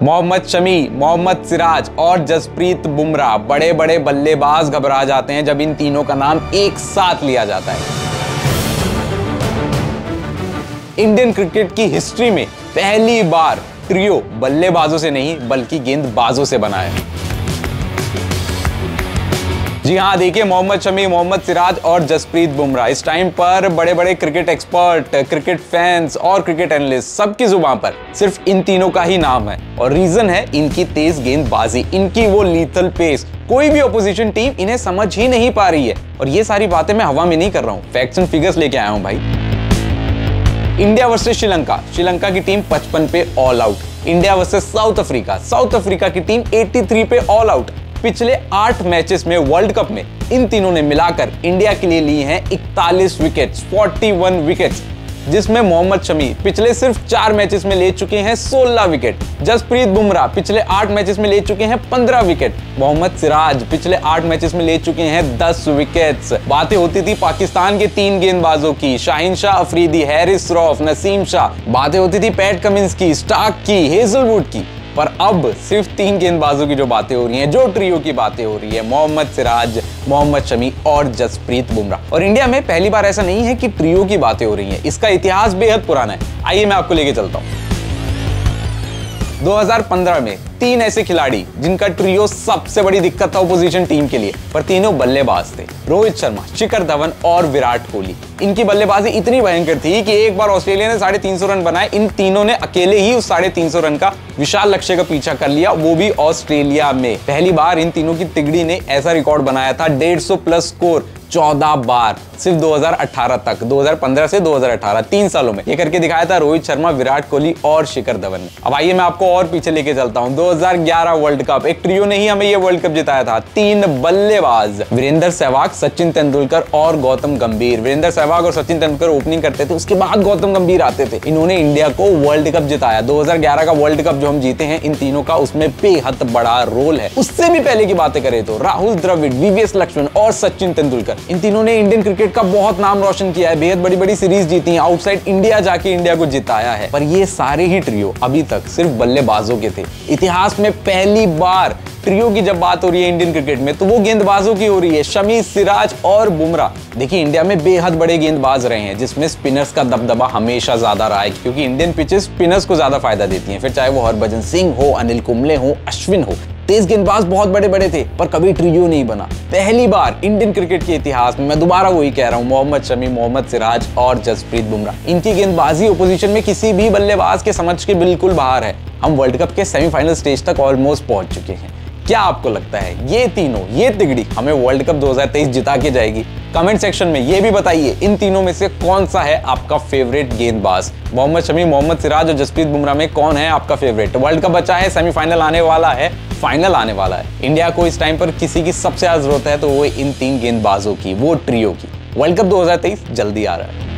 मोहम्मद शमी, मोहम्मद सिराज और जसप्रीत बुमराह, बड़े बड़े बल्लेबाज घबरा जाते हैं जब इन तीनों का नाम एक साथ लिया जाता है। इंडियन क्रिकेट की हिस्ट्री में पहली बार ट्रियो बल्लेबाजों से नहीं बल्कि गेंदबाजों से बना है। जी हाँ, देखिए मोहम्मद शमी, मोहम्मद सिराज और जसप्रीत बुमराह, इस टाइम पर बड़े बड़े क्रिकेट एक्सपर्ट, क्रिकेट फैंस और क्रिकेट एनालिस्ट सबकी जुबान पर सिर्फ इन तीनों का ही नाम है और रीजन है इनकी तेज गेंदबाजी, इनकी वो लीथल पेस। कोई भी ऑपोजिशन टीम इन्हें समझ ही नहीं पा रही है और ये सारी बातें मैं हवा में नहीं कर रहा हूँ, फैक्ट्स एंड फिगर्स लेके आया हूँ भाई। इंडिया वर्सेस श्रीलंका, श्रीलंका की टीम 55 पे all out. India versus south Africa, south Africa की टीम 83 पे ऑल आउट। पिछले 8 मैचेस में वर्ल्ड कप में इन तीनों ने मिलाकर इंडिया के लिए लिए हैं 41 विकेट्स, 41 विकेट्स, जिसमें मोहम्मद शमी पिछले सिर्फ 4 मैचेस में ले चुके हैं 16 विकेट। जसप्रीत बुमराह पिछले 8 मैचेस में ले चुके हैं 15 विकेट। मोहम्मद सिराज पिछले 8 मैचेस में ले चुके हैं 10 विकेट्स। बातें होती थी पाकिस्तान के 3 गेंदबाजों की, शाहीन शाह अफरीदी, हैरिस रऊफ, नसीम शाह। बातें होती थी पैट कमिंस की, स्टार्क की, हेजलवुड की। पर अब सिर्फ 3 गेंदबाजों की जो बातें हो रही हैं, जो ट्रियो की बातें हो रही है, मोहम्मद सिराज, मोहम्मद शमी और जसप्रीत बुमराह। और इंडिया में पहली बार ऐसा नहीं है कि ट्रियो की बातें हो रही हैं, इसका इतिहास बेहद पुराना है। आइए मैं आपको लेके चलता हूं। 2015 में 3 ऐसे खिलाड़ी जिनका ट्रियो सबसे बड़ी दिक्कत था ऑपोजिशन टीम के लिए, पर तीनों बल्लेबाज थे। रोहित शर्मा, शिखर धवन और विराट कोहली। इनकी बल्लेबाजी इतनी भयंकर थी कि एक बार ऑस्ट्रेलिया ने 350 रन बनाए, इन तीनों ने अकेले ही उस 350 रन का विशाल लक्ष्य का पीछा कर लिया, वो भी ऑस्ट्रेलिया में। पहली बार इन तीनों की तिगड़ी ने ऐसा रिकॉर्ड बनाया था, 150 प्लस स्कोर 14 बार सिर्फ 2018 तक, 2015 से 2018, 3 सालों में ये करके दिखाया था रोहित शर्मा, विराट कोहली और शिखर धवन ने। अब आइए मैं आपको और पीछे लेके चलता हूं। 2011 वर्ल्ड कप, एक ट्रियो ने ही हमें ये वर्ल्ड कप जिताया था। 3 बल्लेबाज, वीरेंद्र सहवाग, सचिन तेंदुलकर और गौतम गंभीर। वीरेंद्र सहवाग और सचिन तेंदुलकर ओपनिंग करते थे, उसके बाद गौतम गंभीर आते थे। इन्होंने इंडिया को वर्ल्ड कप जिताया। 2011 का वर्ल्ड कप जो हम जीते हैं, इन तीनों का उसमें बेहद बड़ा रोल है। उससे भी पहले की बातें करें तो राहुल द्रविड़, वीवीएस लक्ष्मण और सचिन तेंदुलकर, इन तीनों ने इंडियन क्रिकेट का बहुत नाम रोशन किया है, बेहद बड़ी बड़ी सीरीज जीती हैं, आउटसाइड इंडिया जाके इंडिया को जिताया है। पर ये सारे ही ट्रियो अभी तक सिर्फ बल्लेबाजों के थे। इतिहास में पहली बार ट्रियो की जब बात हो रही है इंडियन क्रिकेट में, तो वो गेंदबाजों की हो रही है, शमी, सिराज और बुमराह। देखिए इंडिया में बेहद बड़े गेंदबाज रहे हैं, जिसमें स्पिनर्स का दबदबा हमेशा ज्यादा रहा है, क्योंकि इंडियन पिचेस स्पिनर्स को ज्यादा फायदा देती हैं। फिर चाहे वो हरभजन सिंह हो, अनिल कुंबले हो, अश्विन हो, तेज गेंदबाज बहुत बड़े बड़े थे, पर कभी ट्रियो नहीं बना। पहली बार इंडियन क्रिकेट के इतिहास में, मैं दोबारा वही कह रहा हूं, मोहम्मद शमी, मोहम्मद सिराज और जसप्रीत बुमराह, इनकी गेंदबाजी ओपोजिशन में किसी भी बल्लेबाज के समझ के बिल्कुल बाहर है। हम वर्ल्ड कप के सेमीफाइनल स्टेज तक ऑलमोस्ट पहुंच चुके हैं। क्या आपको लगता है ये तीनों, ये तिगड़ी हमें वर्ल्ड कप 2023 जिता के जाएगी? कमेंट सेक्शन में ये भी बताइए, इन तीनों में से कौन सा है आपका फेवरेट गेंदबाज? मोहम्मद शमी, मोहम्मद सिराज और जसप्रीत बुमराह में कौन है आपका फेवरेट? वर्ल्ड कप बचा है, सेमीफाइनल आने वाला है, फाइनल आने वाला है। इंडिया को इस टाइम पर किसी की सबसे ज्यादा जरूरत है तो वो इन 3 गेंदबाजों की, वो ट्रियो की। वर्ल्ड कप 2023 जल्दी आ रहा है।